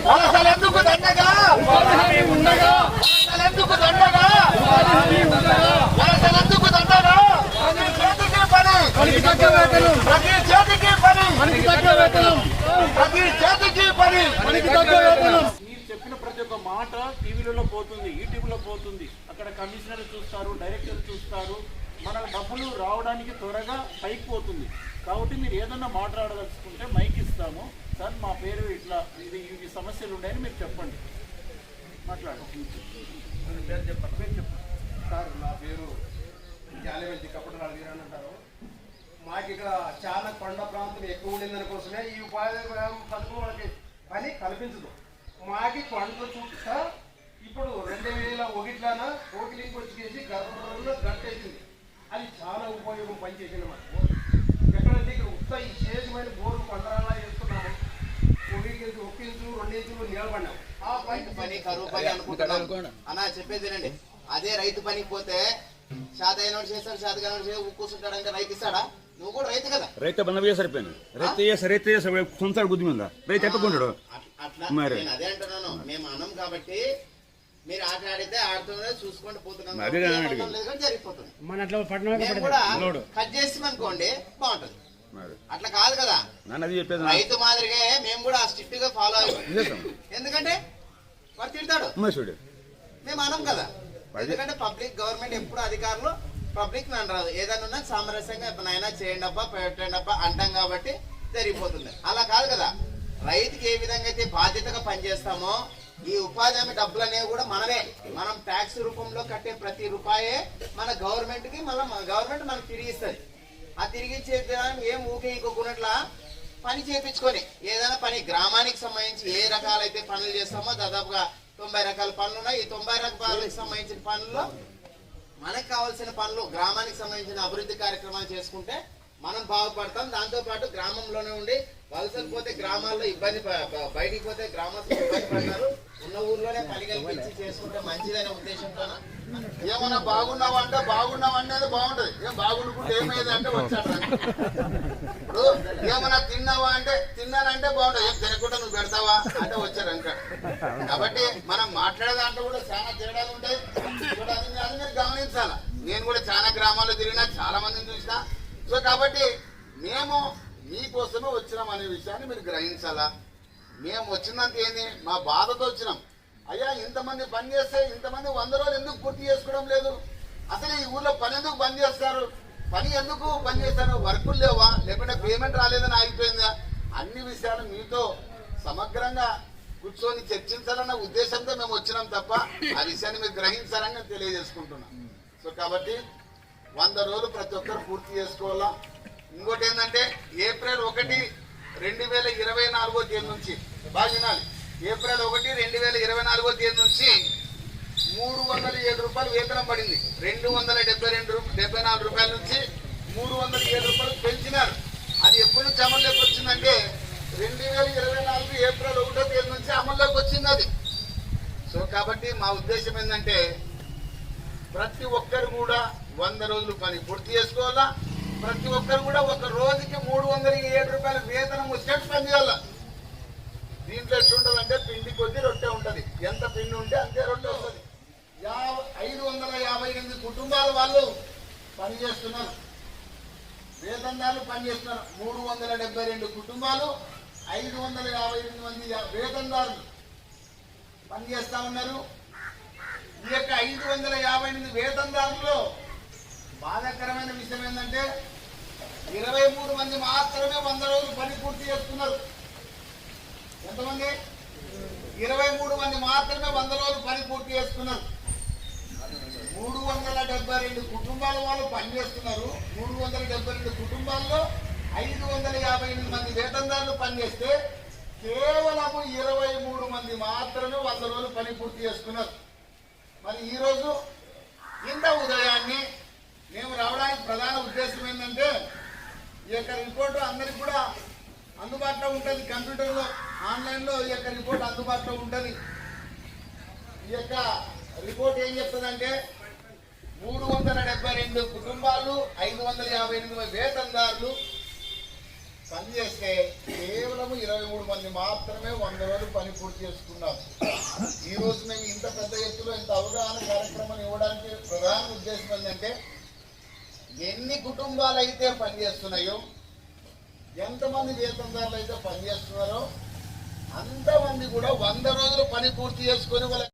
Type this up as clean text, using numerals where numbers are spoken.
వలసలెందుకు దండగా వలసలెందుకు దండగా వలసలెందుకు దండగా చేతికి పని ప్రతి చేతికి పని ప్రతి చేతికి పని మీరు చెప్పిన ప్రతి ఒక్క మాట టీవీలలో పోతుంది, యూట్యూబ్లో పోతుంది. అక్కడ కమిషనర్ చూస్తారు, డైరెక్టర్ చూస్తారు. మన డబ్బులు రావడానికి త్వరగా పైకి పోతుంది. కాబట్టి మీరు ఏదన్నా మాట్లాడదలుచుకుంటే మైక్ ఇస్తాము. సార్ మా పేరు ఇట్లా ఇది ఇవి సమస్యలు ఉన్నాయని మీరు చెప్పండి, మాట్లాడండి. పేరు చెప్పండి. సార్ నా పేరు జాలివెల్లి కప్పటి అడిగిరాని అంటారు. మాకు ఇక్కడ చాలా కొండ ప్రాంతం ఎక్కువ ఉండిందని కోసమే ఈ ఉపాధి పథకం మనకి పని కల్పించదు. మాకి కొండలు చూపిస్తా ఇప్పుడు 2001లోన కోకిలింగ్ వచ్చేసి గర్భంలో గట్టేసింది. అది చాలా ఉపయోగం పనిచేసింది మాకు. ఎక్కడంటే ఇక్కడ ఉత్త ఈ చేతిమైన బోరు కొండరాలా వేసుకున్నాము. ఒక ఇంచు 2 ఇంచులు నిలబడినాము. ఆ పని కరువు పని అనుకుంటున్నాను అన్న చెప్పేదేనండి. అదే రైతు పనికి పోతే శాత అయినోడు చేస్తాడు, శాత కానోడు కూర్చుంటాడు. అంటే రైతు ఇస్తాడా? నువ్వు కూడా రైతు కదా. రైతు బంధు సరిపోయింది. రైతు సొంత గుద్ది మీద రైతు ఎట్టుకుంటాడు. అట్లా నేను అదే అంటున్నాను. మేము అన్నం కాబట్టి మీరు ఆట ఆడితే ఆడుతున్నదే చూసుకుంటూ పోతున్నాం, జరిగిపోతుంది. మేము కూడా కట్ చేసి అనుకోండి బాగుంటది. అట్లా కాదు కదా, రైతు మాదిరిగా మేము కూడా స్ట్రిక్ట్ గా ఫాలో అయ్యాం. ఎందుకంటే వాడు తిడతాడు, మేము అనం కదా. ఎందుకంటే పబ్లిక్ గవర్నమెంట్ ఎప్పుడు అధికారులు పబ్లిక్ నన్ను రాదు. ఏదైనా సామరస్యంగా నైనా చేయండి అబ్బా పెట్టండి అబ్బా అంటాం కాబట్టి జరిగిపోతుంది. అలా కాదు కదా. రైతుకి ఏ విధంగా అయితే బాధ్యతగా పనిచేస్తామో ఈ ఉపాధి హామీ డబ్బులు అనేవి కూడా మనమే. మనం ట్యాక్స్ రూపంలో కట్టే ప్రతి రూపాయే మన గవర్నమెంట్ కి గవర్నమెంట్ మనకు తిరిగి ఇస్తుంది. ఆ తిరిగి ఇచ్చే ఏం ఊకే ఇంకొకట్లా పని చేయించుకొని ఏదైనా పని గ్రామానికి సంబంధించి ఏ రకాలైతే పనులు చేస్తామో దాదాపుగా 90 రకాల పనులు ఉన్నాయి. ఈ 90 రకాలకు సంబంధించిన పనుల్లో మనకు కావాల్సిన పనులు గ్రామానికి సంబంధించిన అభివృద్ధి కార్యక్రమాలు చేసుకుంటే మనం బాగుపడతాం. దాంతో పాటు గ్రామంలోనే ఉండి వలసలు పోతే గ్రామాల్లో ఇబ్బంది, బయటికి పోతే గ్రామాల్లో ఇబ్బంది పడతారు. ఉన్న ఊర్లోనే పని కల్పించి చేసుకుంటే మంచిదనే ఉద్దేశంతో ఏమన్నా బాగున్నావా అంటే బాగున్నావా అనేది బాగుంటది. ఏం బాగుండుకుంటే ఏమైంది అంటే వచ్చాడు. ఇప్పుడు ఏమన్నా తిన్నావా అంటే తిన్నానంటే బాగుంటది. ఏం తినకుండా నువ్వు పెడతావా అంటే వచ్చారు అంటాడు. కాబట్టి మనం మాట్లాడే దాంట్లో కూడా చాలా తేడాలు ఉంటాయి. అది మీరు గమనించాల. నేను కూడా చాలా గ్రామాల్లో తిరిగినా, చాలా మందిని చూసినా. సో కాబట్టి మేము మీకోసమే వచ్చినాం అనే విషయాన్ని మీరు గ్రహించాలా. మేము వచ్చినంత ఏంది మా బాధతో వచ్చినాం. అయ్యా ఇంతమంది పని చేస్తే ఇంతమంది 100 రోజులు ఎందుకు పూర్తి చేసుకోవడం లేదు? అసలు ఈ ఊర్లో పని ఎందుకు బంద్ చేస్తారు? పని ఎందుకు బంద్ చేస్తారు? వర్కులు లేవా, లేకుంటే పేమెంట్ రాలేదని ఆగిపోయిందా? అన్ని విషయాలు మీతో సమగ్రంగా కూర్చొని చర్చించాలన్న ఉద్దేశంతో మేము వచ్చినాం తప్ప ఆ విషయాన్ని మీరు గ్రహించాలని నేను తెలియజేసుకుంటున్నాం. సో కాబట్టి 100 రోజులు ప్రతి ఒక్కరు పూర్తి చేసుకోవాలా. ఇంకోటి ఏంటంటే ఏప్రిల్ 1, 2024 తేదీ నుంచి బాగా వినాలి. ఏప్రిల్ 1, 2024 తేదీ నుంచి 307 రూపాయలు వేతనం పడింది. 274 రూపాయల నుంచి 307 రూపాయలు పెంచినారు. అది ఎప్పటి నుంచి అమల్లోకి వచ్చిందంటే 2024 ఏప్రిల్ 1వ తేదీ నుంచి అమల్లోకి వచ్చింది అది. సో కాబట్టి మా ఉద్దేశం ఏంటంటే ప్రతి ఒక్కరు కూడా 100 రోజులు పని పూర్తి చేసుకోవాలా. ప్రతి ఒక్కరు కూడా ఒక రోజుకి 307 రూపాయల వేతనం వచ్చేట్టు పని చేయాల. దీంట్లో ఎట్లుంటది అంటే పిండి కొద్ది రొట్టె ఉంటది. ఎంత పిండి ఉంటే అంతే రొట్టె వస్తుంది. 558 కుటుంబాల వాళ్ళు పనిచేస్తున్నారు, వేతనదారులు పనిచేస్తున్నారు. 372 కుటుంబాలు, 558 మంది వేతనదారులు పనిచేస్తా ఉన్నారు. ఈ యొక్క 558 వేతనదారుల్లో బాధాకరమైన విషయం ఏంటంటే 23 మంది మాత్రమే 100 రోజులు పని పూర్తి చేస్తున్నారు. ఎంతమంది? 23 మంది మాత్రమే 100 రోజులు పని పూర్తి చేస్తున్నారు. 372 కుటుంబాల వాళ్ళు పనిచేస్తున్నారు. 372 కుటుంబాల్లో 558 మంది వేతనదారులు పనిచేస్తే కేవలం 23 మంది మాత్రమే 100 రోజులు పని పూర్తి చేసుకున్నారు. మరి ఈరోజు ఇంత ఉదయాన్ని మేము రావడానికి ప్రధాన ఉద్దేశం ఏంటంటే ఈ యొక్క రిపోర్టు అందరికి కూడా అందుబాటులో ఉంటుంది. కంప్యూటర్లో ఆన్లైన్లో ఈ యొక్క రిపోర్ట్ అందుబాటులో ఉంటుంది. ఈ యొక్క రిపోర్ట్ ఏం చెప్తుందంటే 372 కుటుంబాలు, 558 వేతనదారులు పనిచేస్తే కేవలం 23 మంది మాత్రమే 100 రోజులు పని పూర్తి చేసుకున్నారు. ఈ రోజు మేము ఇంత పెద్ద ఎత్తులో ఇంత అవగాహన కార్యక్రమం ఇవ్వడానికి ప్రధాన ఉద్దేశం ఏంటంటే ఎన్ని కుటుంబాలు అయితే పనిచేస్తున్నాయో, ఎంతమంది వేతనదారులు అయితే పనిచేస్తున్నారో అంతమంది కూడా 100 రోజులు పని పూర్తి చేసుకొని వాళ్ళ